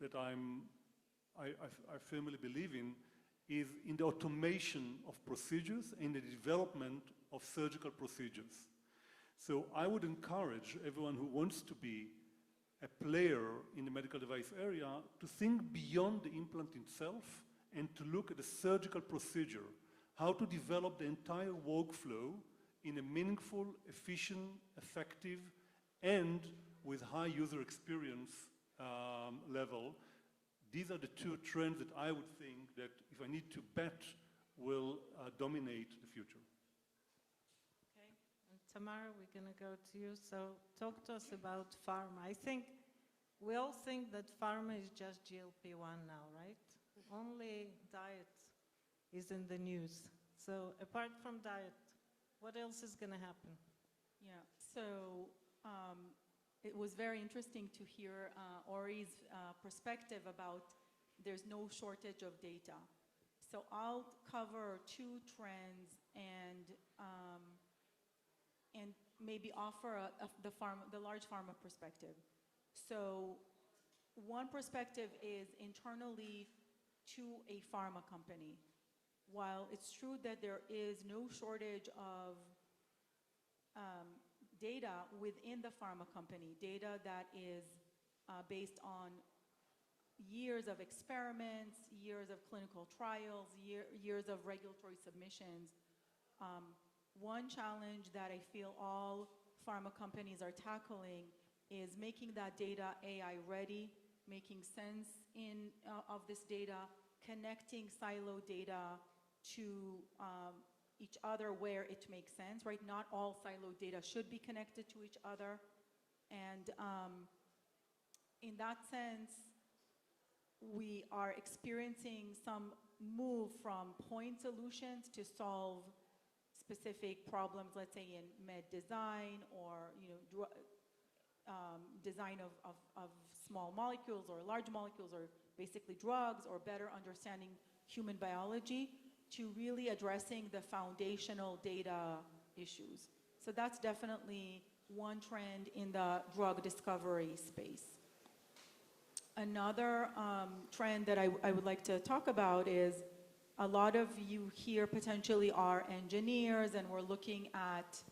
that I firmly believe in is in the automation of procedures and the development of surgical procedures. So I would encourage everyone who wants to be a player in the medical device area to think beyond the implant itself and to look at the surgical procedure, how to develop the entire workflow in a meaningful, efficient, effective, and with high user experience level. These are the two trends that I would think that, if I need to bet, will dominate the future. Okay, and Tamara, we're going to go to you. So talk to us about pharma. I think we all think that pharma is just GLP-1 now, right? Only diet is in the news. So apart from diet, what else is going to happen? Yeah, so it was very interesting to hear Ori's perspective about there's no shortage of data. So I'll cover two trends and maybe offer the large pharma perspective. So one perspective is internally to a pharma company. While it's true that there is no shortage of data within the pharma company, data that is based on years of experiments, years of clinical trials, years of regulatory submissions. One challenge that I feel all pharma companies are tackling is making that data AI ready, making sense of this data, connecting silo data to each other where it makes sense, right? Not all siloed data should be connected to each other. And in that sense, we are experiencing some move from point solutions to solve specific problems, let's say in med design or design of small molecules or large molecules or basically drugs, or better understanding human biology, to really addressing the foundational data issues. So that's definitely one trend in the drug discovery space. Another trend that I would like to talk about is a lot of you here potentially are engineers, and we're looking at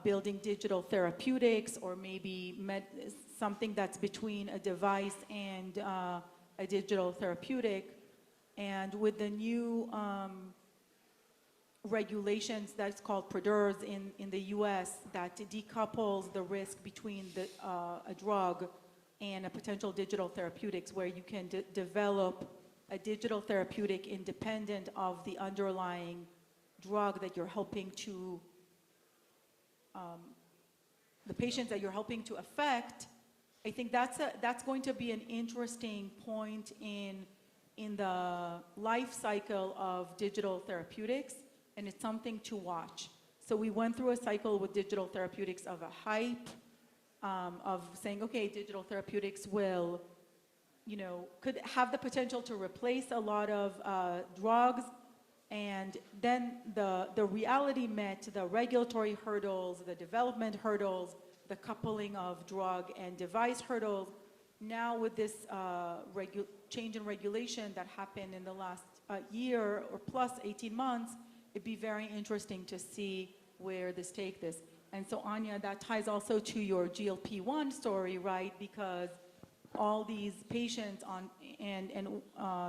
building digital therapeutics, or maybe something that's between a device and a digital therapeutic. And with the new regulations that's called PRDRS in the US, that decouples the risk between a drug and a potential digital therapeutics, where you can develop a digital therapeutic independent of the underlying drug that you're helping to, the patients that you're helping to affect. I think that's going to be an interesting point in the life cycle of digital therapeutics, and it's something to watch. So we went through a cycle with digital therapeutics of a hype, of saying, okay, digital therapeutics will, could have the potential to replace a lot of drugs. And then the reality met the regulatory hurdles, the development hurdles, the coupling of drug and device hurdles. Now with this change in regulation that happened in the last year or plus 18 months, it'd be very interesting to see where this takes this. And so Anya, that ties also to your GLP-1 story, right? Because all these patients and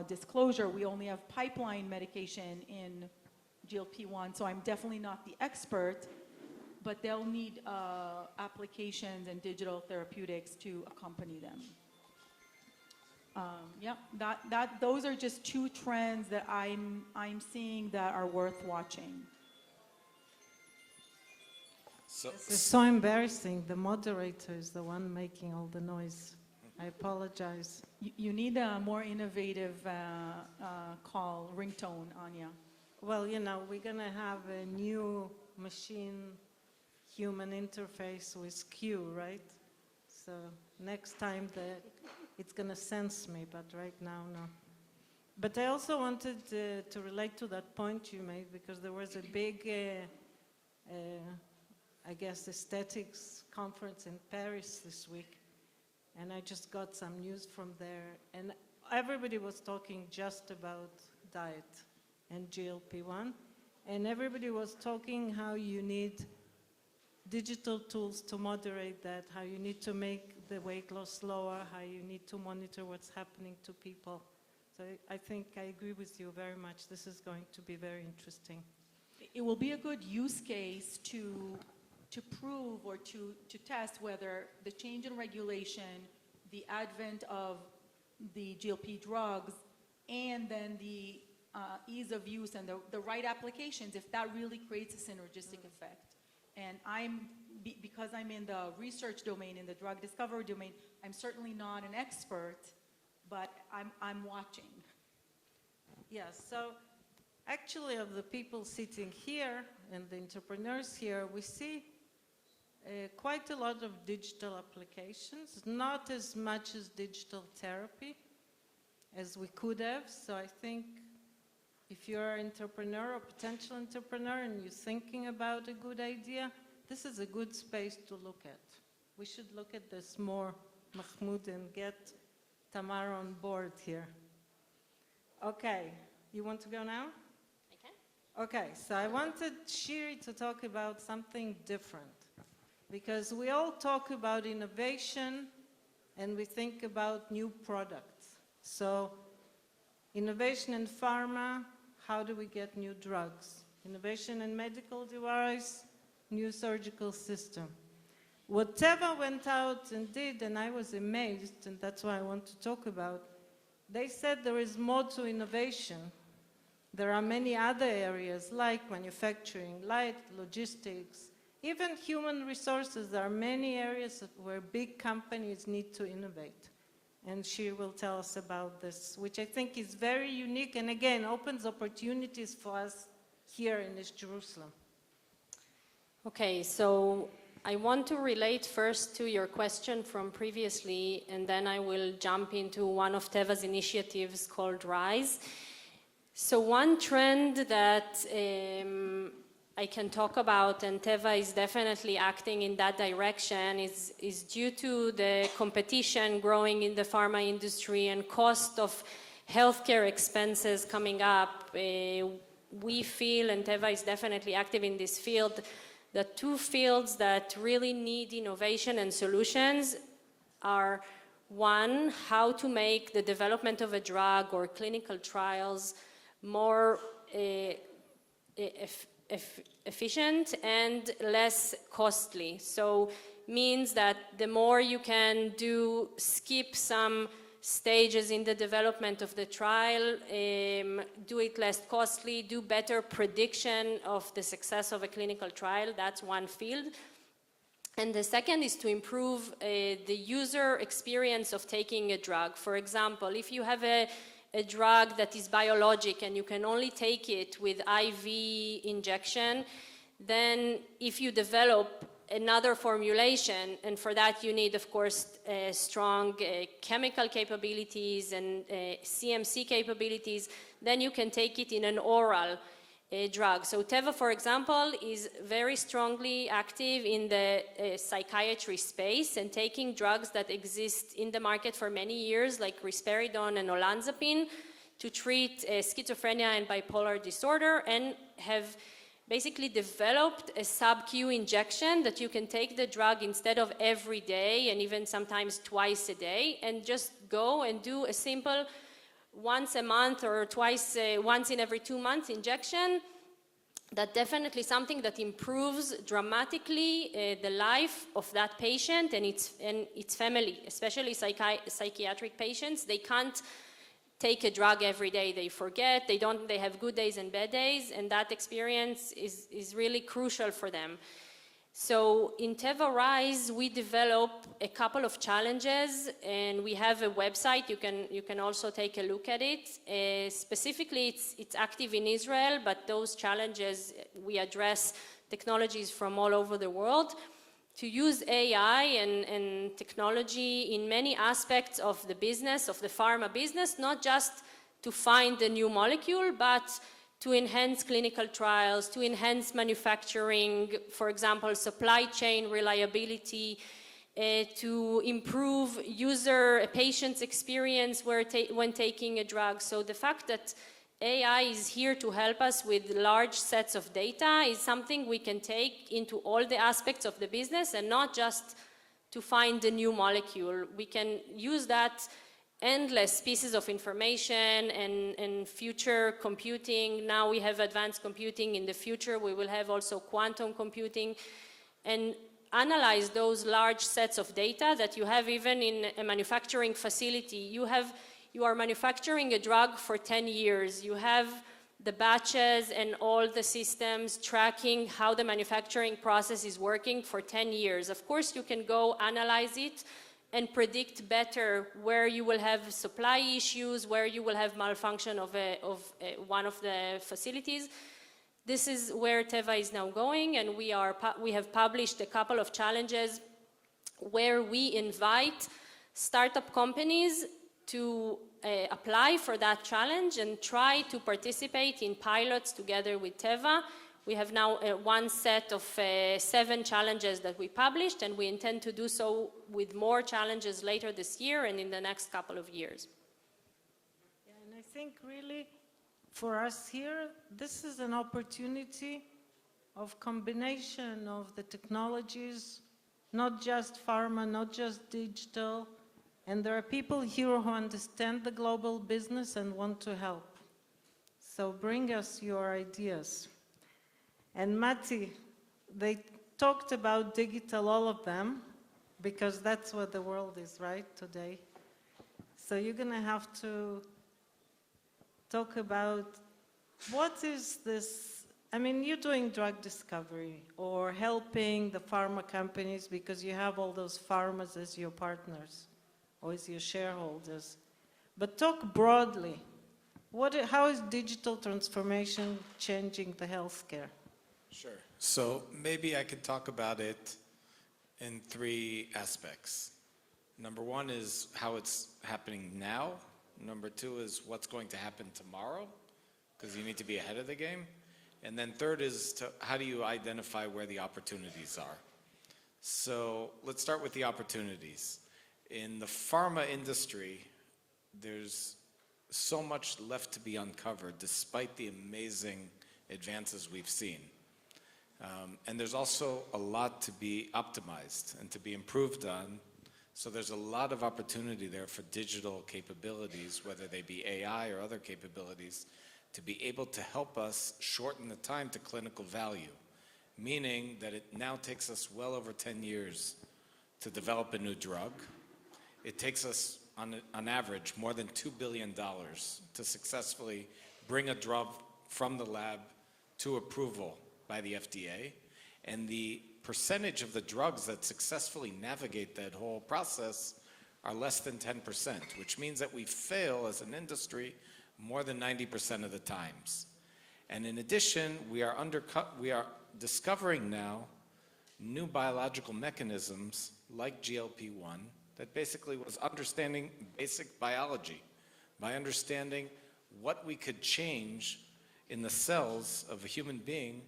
disclosure, we only have pipeline medication in GLP-1, so I'm definitely not the expert, but they'll need applications and digital therapeutics to accompany them. Yeah, those are just two trends that I'm seeing that are worth watching. This is so embarrassing. The moderator is the one making all the noise. I apologize. You need a more innovative call, ringtone, Anya. Well, we're going to have a new machine-human interface with Q, right? So next time it's going to sense me, but right now, no. But I also wanted to relate to that point you made, because there was a big, I guess, aesthetics conference in Paris this week. and I just got some news from there, and everybody was talking just about diet and GLP-1, and everybody was talking how you need digital tools to moderate that, how you need to make the weight loss slower, how you need to monitor what's happening to people. So I think I agree with you very much. This is going to be very interesting. It will be a good use case to prove or to test whether the change in regulation, the advent of the GLP drugs, and then the ease of use and the right applications, if that really creates a synergistic effect. And because I'm in the research domain, in the drug discovery domain, I'm certainly not an expert, but I'm watching. Yes, so actually of the people sitting here and the entrepreneurs here, we see quite a lot of digital applications, not as much as digital therapy as we could have. So I think if you're an entrepreneur or potential entrepreneur and you're thinking about a good idea, this is a good space to look at. We should look at this more, Mahmoud, and get Tamara on board here. Okay, you want to go now? I can. Okay, so I wanted Shiri to talk about something different, because we all talk about innovation and we think about new products. So innovation in pharma, how do we get new drugs? Innovation in medical device, new surgical system. What Teva went out and did, and I was amazed, and that's why I want to talk about, they said there is more to innovation. There are many other areas like manufacturing, like logistics, even human resources. There are many areas where big companies need to innovate. And she will tell us about this, which I think is very unique and again opens opportunities for us here in East Jerusalem. Okay, so I want to relate first to your question from previously, and then I will jump into one of Teva's initiatives called RISE. So one trend that I can talk about, and Teva is definitely acting in that direction, is due to the competition growing in the pharma industry and cost of healthcare expenses coming up. We feel, and Teva is definitely active in this field, the two fields that really need innovation and solutions are, one, how to make the development of a drug or clinical trials more efficient and less costly. So means that the more you can skip some stages in the development of the trial, do it less costly, do better prediction of the success of a clinical trial. That's one field. And the second is to improve the user experience of taking a drug. For example, if you have a drug that is biologic and you can only take it with IV injection, then if you develop another formulation, and for that you need, of course, strong chemical capabilities and CMC capabilities, then you can take it in an oral drug. So Teva, for example, is very strongly active in the psychiatry space and taking drugs that exist in the market for many years, like risperidone and olanzapine, to treat schizophrenia and bipolar disorder, and have basically developed a sub-Q injection that you can take the drug instead of every day and even sometimes twice a day, and just go and do a simple once a month or once in every 2 months injection. That definitely something that improves dramatically the life of that patient and its family, especially psychiatric patients. They can't take a drug every day. They forget, they have good days and bad days, and that experience is really crucial for them. So in Teva Rise, we develop a couple of challenges, and we have a website. You can also take a look at it. Specifically, it's active in Israel, but those challenges, we address technologies from all over the world. To use AI and technology in many aspects of the business, of the pharma business, not just to find a new molecule, but to enhance clinical trials, to enhance manufacturing, for example, supply chain reliability, to improve patient's experience when taking a drug. So the fact that AI is here to help us with large sets of data is something we can take into all the aspects of the business and not just to find a new molecule. We can use that endless pieces of information and future computing. Now we have advanced computing. In the future, we will have also quantum computing, and analyze those large sets of data that you have even in a manufacturing facility. You are manufacturing a drug for 10 years. You have the batches and all the systems tracking how the manufacturing process is working for 10 years. Of course, you can go analyze it and predict better where you will have supply issues, where you will have malfunction of one of the facilities. This is where Teva is now going, and we have published a couple of challenges where we invite startup companies to apply for that challenge and try to participate in pilots together with Teva. We have now one set of 7 challenges that we published, and we intend to do so with more challenges later this year and in the next couple of years. Yeah, and I think really for us here, this is an opportunity of combination of the technologies, not just pharma, not just digital, and there are people here who understand the global business and want to help. So bring us your ideas. And Matti, they talked about digital, all of them, because that's what the world is, right, today. So you're going to have to talk about what is this. I mean, you're doing drug discovery or helping the pharma companies because you have all those pharmas as your partners or as your shareholders. But talk broadly. How is digital transformation changing the healthcare? Sure. So maybe I could talk about it in 3 aspects. Number 1 is how it's happening now. Number 2 is what's going to happen tomorrow, because you need to be ahead of the game. And then third is how do you identify where the opportunities are. So let's start with the opportunities. In the pharma industry, there's so much left to be uncovered despite the amazing advances we've seen. And there's also a lot to be optimized and to be improved on. So there's a lot of opportunity there for digital capabilities, whether they be AI or other capabilities, to be able to help us shorten the time to clinical value, meaning that it now takes us well over 10 years to develop a new drug. It takes us, on average, more than $2 billion to successfully bring a drug from the lab to approval by the FDA, and the percentage of the drugs that successfully navigate that whole process are less than 10%, which means that we fail as an industry more than 90% of the times. And in addition, we are discovering now new biological mechanisms like GLP-1 that basically was understanding basic biology, by understanding what we could change in the cells of a human being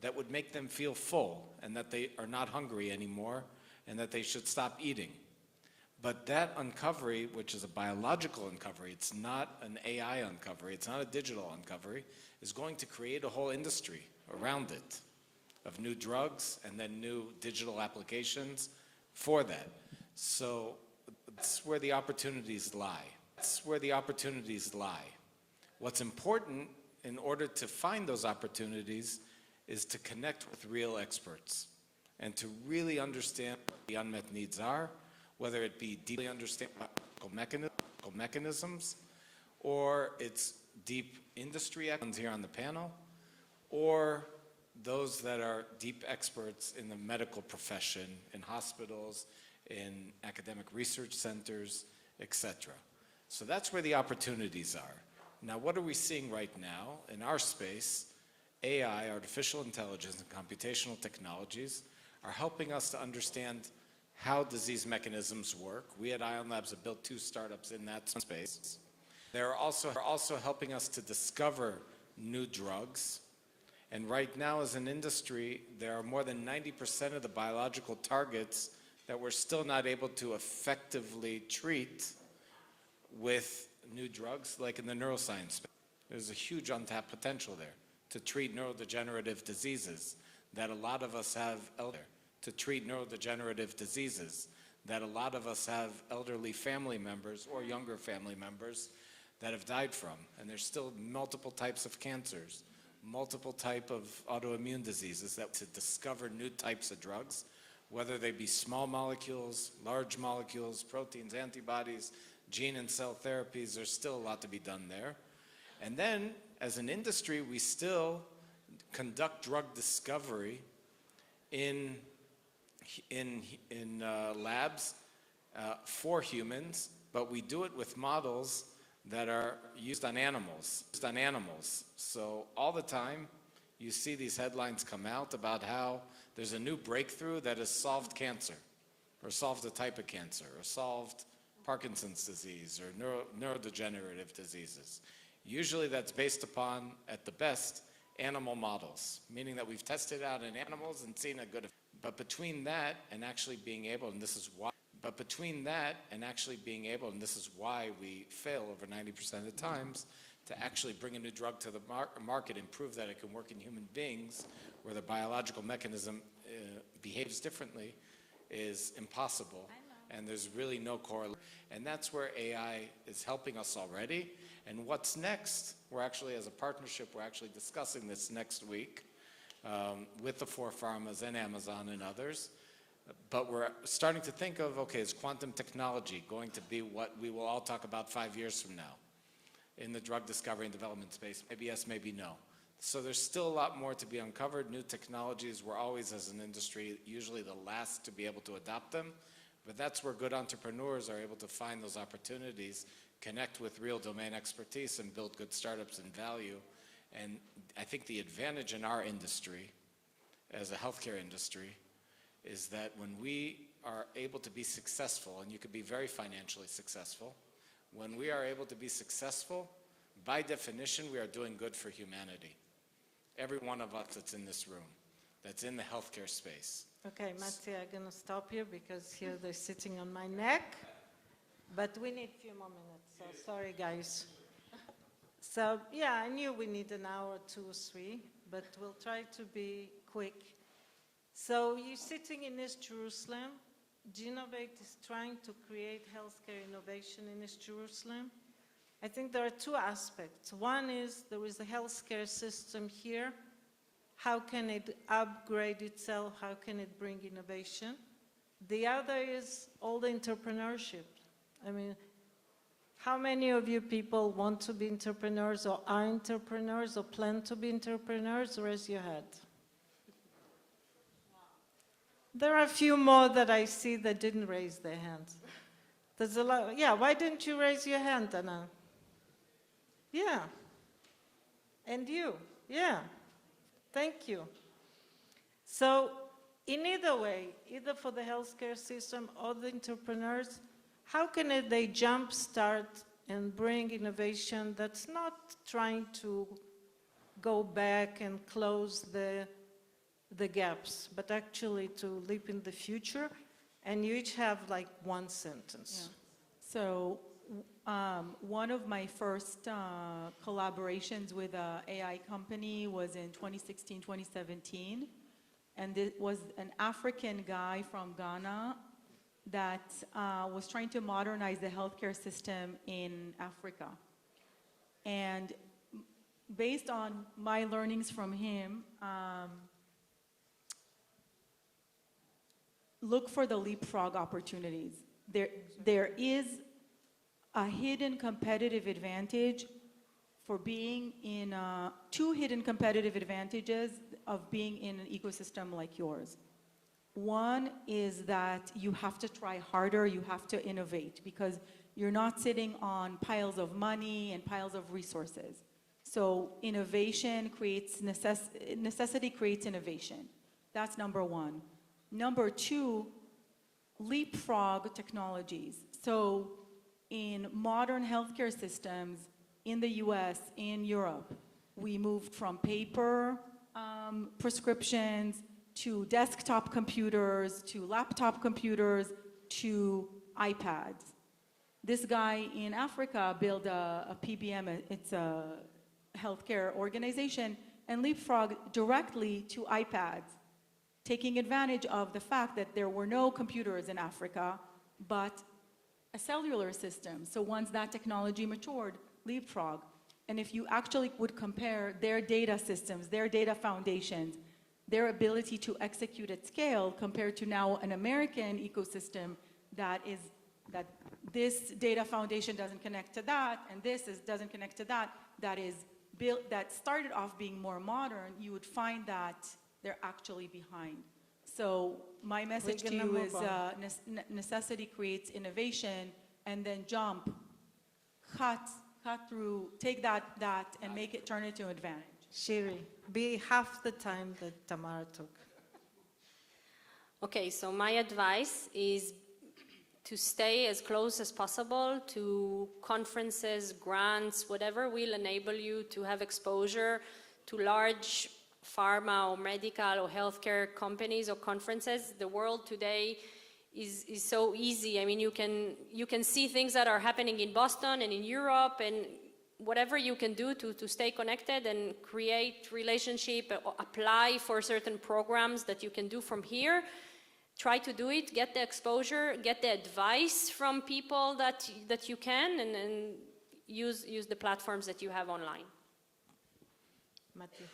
that would make them feel full and that they are not hungry anymore and that they should stop eating. But that uncovery, which is a biological uncovery, it's not an AI uncovery, it's not a digital uncovery, is going to create a whole industry around it of new drugs and then new digital applications for that. So that's where the opportunities lie. That's where the opportunities lie. What's important in order to find those opportunities is to connect with real experts and to really understand what the unmet needs are, whether it be deeply understand mechanisms, or it's deep industry experts here on the panel, or those that are deep experts in the medical profession, in hospitals, in academic research centers, etc. So that's where the opportunities are. Now, what are we seeing right now in our space? AI, artificial intelligence, and computational technologies are helping us to understand how disease mechanisms work. We at Ion Labs have built 2 startups in that space. They're also helping us to discover new drugs. And right now, as an industry, there are more than 90% of the biological targets that we're still not able to effectively treat with new drugs, like in the neuroscience space. There's a huge untapped potential there to treat neurodegenerative diseases that a lot of us have elderly family members or younger family members that have died from. And there's still multiple types of cancers, multiple type of autoimmune diseases that to discover new types of drugs, whether they be small molecules, large molecules, proteins, antibodies, gene and cell therapies. There's still a lot to be done there. And then, as an industry, we still conduct drug discovery in labs for humans, but we do it with models that are used on animals. So all the time, you see these headlines come out about how there's a new breakthrough that has solved cancer, or solved a type of cancer, or solved Parkinson's disease, or neurodegenerative diseases. Usually that's based upon, at the best, animal models, meaning that we've tested out in animals and seen a good effect. But between that and actually being able, and this is why, we fail over 90% of the times to actually bring a new drug to the market and prove that it can work in human beings, where the biological mechanism behaves differently, is impossible. And there's really no correlation. And that's where AI is helping us already. And what's next? We're actually, as a partnership, we're actually discussing this next week with the 4 pharmas and Amazon and others. But we're starting to think of, okay, is quantum technology going to be what we will all talk about 5 years from now in the drug discovery and development space? Maybe yes, maybe no. So there's still a lot more to be uncovered. New technologies, we're always, as an industry, usually the last to be able to adopt them. But that's where good entrepreneurs are able to find those opportunities, connect with real domain expertise, and build good startups and value. And I think the advantage in our industry, as a healthcare industry, is that when we are able to be successful, and you could be very financially successful, when we are able to be successful, by definition, we are doing good for humanity. Every one of us that's in this room, that's in the healthcare space. Okay, Matthew, I'm going to stop you because here they're sitting on my neck. But we need a few more minutes, so sorry, guys. So, yeah, I knew we need an hour, 2 or 3, but we'll try to be quick. So you're sitting in East Jerusalem. Jinnovate is trying to create healthcare innovation in East Jerusalem. I think there are 2 aspects. One is there is a healthcare system here. How can it upgrade itself? How can it bring innovation? The other is all the entrepreneurship. I mean, how many of you people want to be entrepreneurs or are entrepreneurs or plan to be entrepreneurs? Raise your hand. There are a few more that I see that didn't raise their hands. There's a lot. Yeah, why didn't you raise your hand, Anna? Yeah. And you? Yeah. Thank you. So in either way, either for the healthcare system or the entrepreneurs, how can they jumpstart and bring innovation that's not trying to go back and close the gaps, but actually to leap in the future? And you each have like 1 sentence. Yeah. So one of my first collaborations with an AI company was in 2016, 2017. And it was an African guy from Ghana that was trying to modernize the healthcare system in Africa. And based on my learnings from him, look for the leapfrog opportunities. There is a hidden competitive advantage for being in 2 hidden competitive advantages of being in an ecosystem like yours. One is that you have to try harder, you have to innovate, because you're not sitting on piles of money and piles of resources. So innovation creates necessity creates innovation. That's number 1. Number 2, leapfrog technologies. So in modern healthcare systems in the US, in Europe, we moved from paper prescriptions to desktop computers, to laptop computers, to iPads. This guy in Africa built a PBM, it's a healthcare organization, and leapfrogged directly to iPads, taking advantage of the fact that there were no computers in Africa, but a cellular system. So once that technology matured, leapfrog. And if you actually would compare their data systems, their data foundations, their ability to execute at scale compared to now an American ecosystem that this data foundation doesn't connect to that, and doesn't connect to that, that is built, that started off being more modern, you would find that they're actually behind. So my message to you is necessity creates innovation, and then jump, cut through, take that and make it, turn it to advantage. Shiri, be half the time that Tamara took. Okay, so my advice is to stay as close as possible to conferences, grants, whatever will enable you to have exposure to large pharma or medical or healthcare companies or conferences. The world today is so easy. I mean, you can see things that are happening in Boston and in Europe, and whatever you can do to stay connected and create relationship, apply for certain programs that you can do from here. Try to do it, get the exposure, get the advice from people that you can, and use the platforms that you have online. Matthew.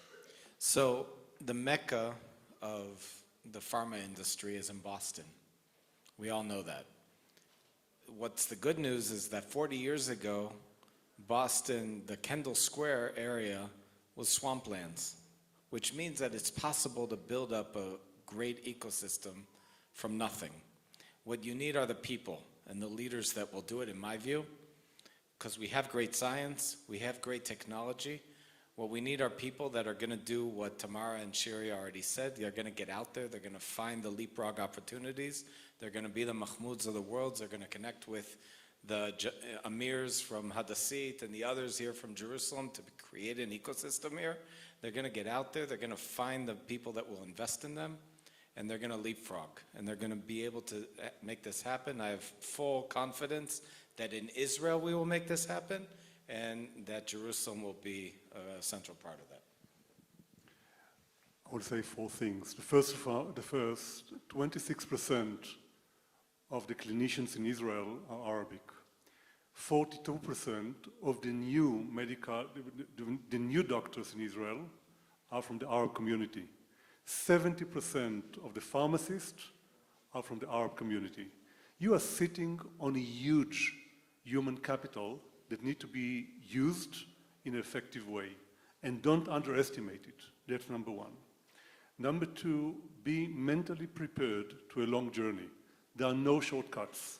So the mecca of the pharma industry is in Boston. We all know that. What's the good news is that 40 years ago, Boston, the Kendall Square area was swamplands, which means that it's possible to build up a great ecosystem from nothing. What you need are the people and the leaders that will do it, in my view, because we have great science, we have great technology. What we need are people that are going to do what Tamara and Shiri already said. They're going to get out there, they're going to find the leapfrog opportunities, they're going to be the Mahmouds of the world, they're going to connect with the Amirs from Hadassit and the others here from Jerusalem to create an ecosystem here. They're going to get out there, they're going to find the people that will invest in them, and they're going to leapfrog, and they're going to be able to make this happen. I have full confidence that in Israel we will make this happen, and that Jerusalem will be a central part of that. I would say four things. The first, 26% of the clinicians in Israel are Arabic. 42% of the new the new doctors in Israel are from the Arab community. 70% of the pharmacists are from the Arab community. You are sitting on a huge human capital that need to be used in an effective way, and don't underestimate it. That's number one. Number two, be mentally prepared to a long journey. There are no shortcuts.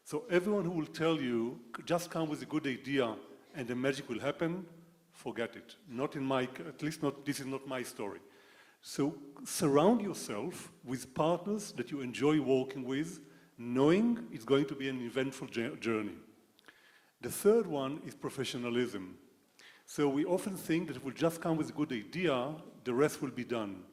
So everyone who will tell you, just come with a good idea and the magic will happen, forget it. Not in my, at least not, this is not my story. So surround yourself with partners that you enjoy working with, knowing it's going to be an eventful journey. The third one is professionalism. So we often think that if we just come with a good idea, the rest will be done.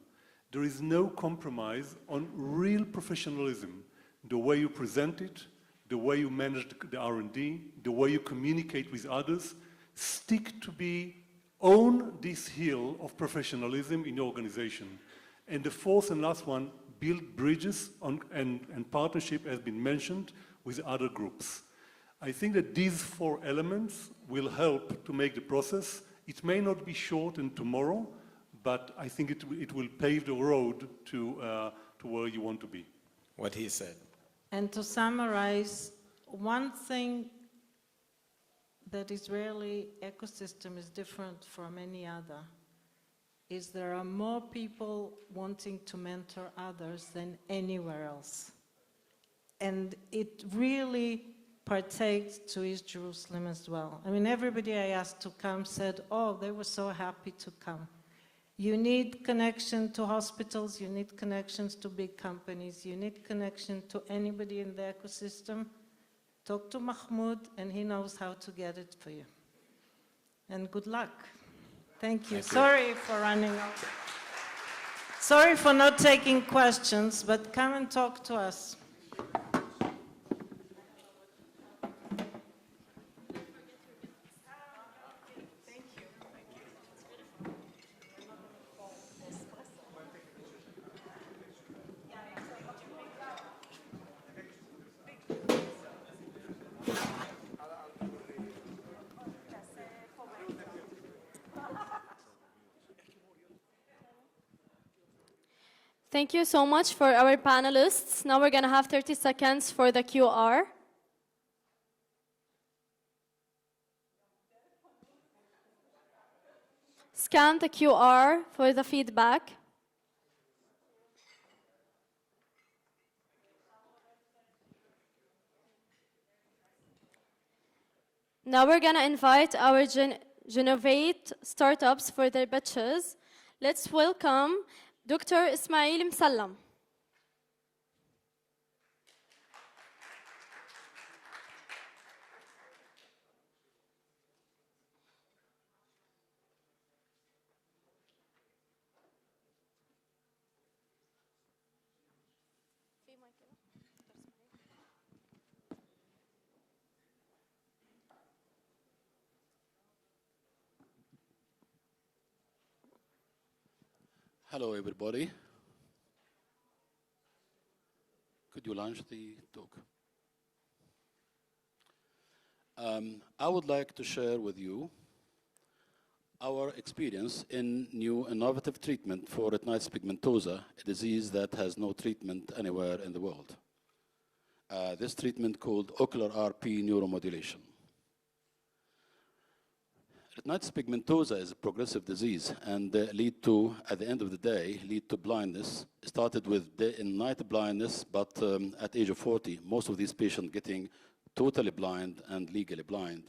There is no compromise on real professionalism. The way you present it, the way you manage the R&D, the way you communicate with others, stick to own this hill of professionalism in your organization. And the fourth and last one, build bridges and partnership has been mentioned with other groups. I think that these four elements will help to make the process. It may not be shortened tomorrow, but I think it will pave the road to where you want to be. What he said. And to summarize, one thing that Israeli ecosystem is different from any other is there are more people wanting to mentor others than anywhere else. And it really partakes to East Jerusalem as well. I mean, everybody I asked to come said, oh, they were so happy to come. You need connection to hospitals, you need connections to big companies, you need connection to anybody in the ecosystem. Talk to Mahmoud, and he knows how to get it for you. And good luck. Thank you. Sorry for running out. Sorry for not taking questions, but come and talk to us. Thank you so much for our panelists. Now we're going to have 30 seconds for the QR. Scan the QR for the feedback. Now we're going to invite our Jinnovate startups for their pitches. Let's welcome Dr. Ismail Msallam. Hello, everybody. Could you launch the talk? I would like to share with you our experience in new innovative treatment for retinitis pigmentosa, a disease that has no treatment anywhere in the world. This treatment called ocular RP neuromodulation. Retinitis pigmentosa is a progressive disease and lead to, at the end of the day, lead to blindness. It started with day and night blindness, but at age of 40, most of these patients getting totally blind and legally blind.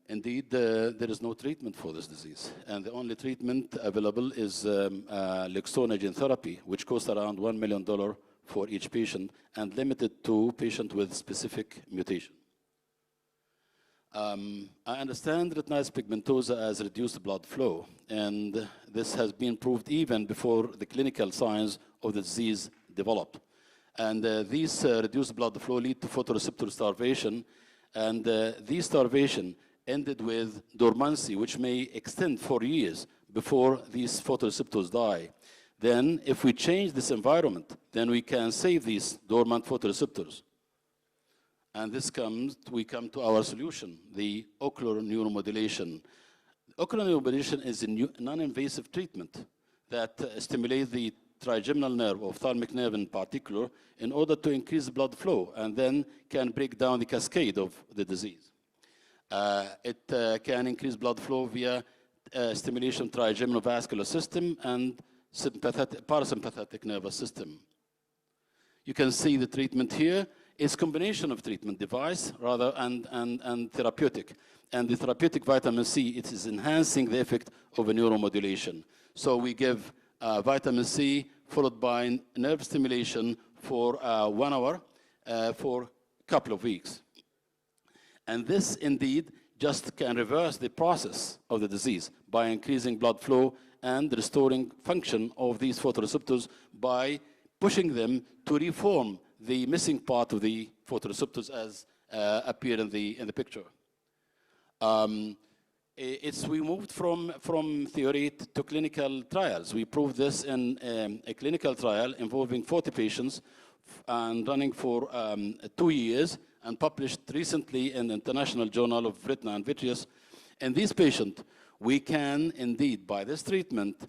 Indeed, there is no treatment for this disease, and the only treatment available is Luxturna gene therapy, which costs around $1 million for each patient and limited to patients with specific mutation. I understand retinitis pigmentosa as reduced blood flow, and this has been proved even before the clinical signs of the disease developed. And these reduced blood flow lead to photoreceptor starvation, and this starvation ended with dormancy, which may extend for years before these photoreceptors die. Then, if we change this environment, then we can save these dormant photoreceptors. And we come to our solution, the ocular neuromodulation. Ocular neuromodulation is a non-invasive treatment that stimulates the trigeminal nerve, ophthalmic nerve in particular, in order to increase blood flow and then can break down the cascade of the disease. It can increase blood flow via stimulation of trigeminal vascular system and parasympathetic nervous system. You can see the treatment here. It's combination of treatment device rather and therapeutic. And the therapeutic vitamin C, it is enhancing the effect of a neuromodulation. So we give vitamin C followed by nerve stimulation for 1 hour for a couple of weeks. And this indeed just can reverse the process of the disease by increasing blood flow and restoring function of these photoreceptors by pushing them to reform the missing part of the photoreceptors as appear in the picture. We moved from theory to clinical trials. We proved this in a clinical trial involving 40 patients and running for 2 years and published recently in the International Journal of Retina and Vitreous. In these patients, we can indeed, by this treatment,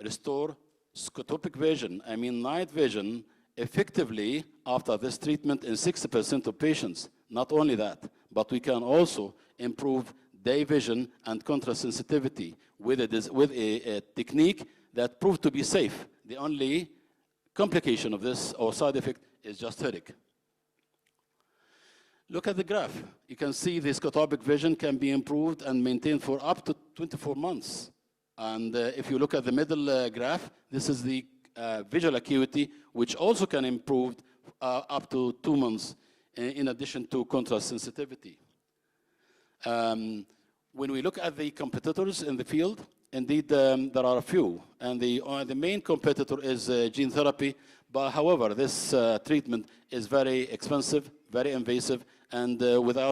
restore scotopic vision, I mean night vision, effectively after this treatment in 60% of patients. Not only that, but we can also improve day vision and contrast sensitivity with a technique that proved to be safe. The only complication of this or side effect is just headache. Look at the graph. You can see the scotopic vision can be improved and maintained for up to 24 months. And if you look at the middle graph, this is the visual acuity, which also can improve up to 2 months in addition to contrast sensitivity. When we look at the competitors in the field, Indeed, there are a few, and the main competitor is gene therapy. But however, this treatment is very expensive, very invasive, and without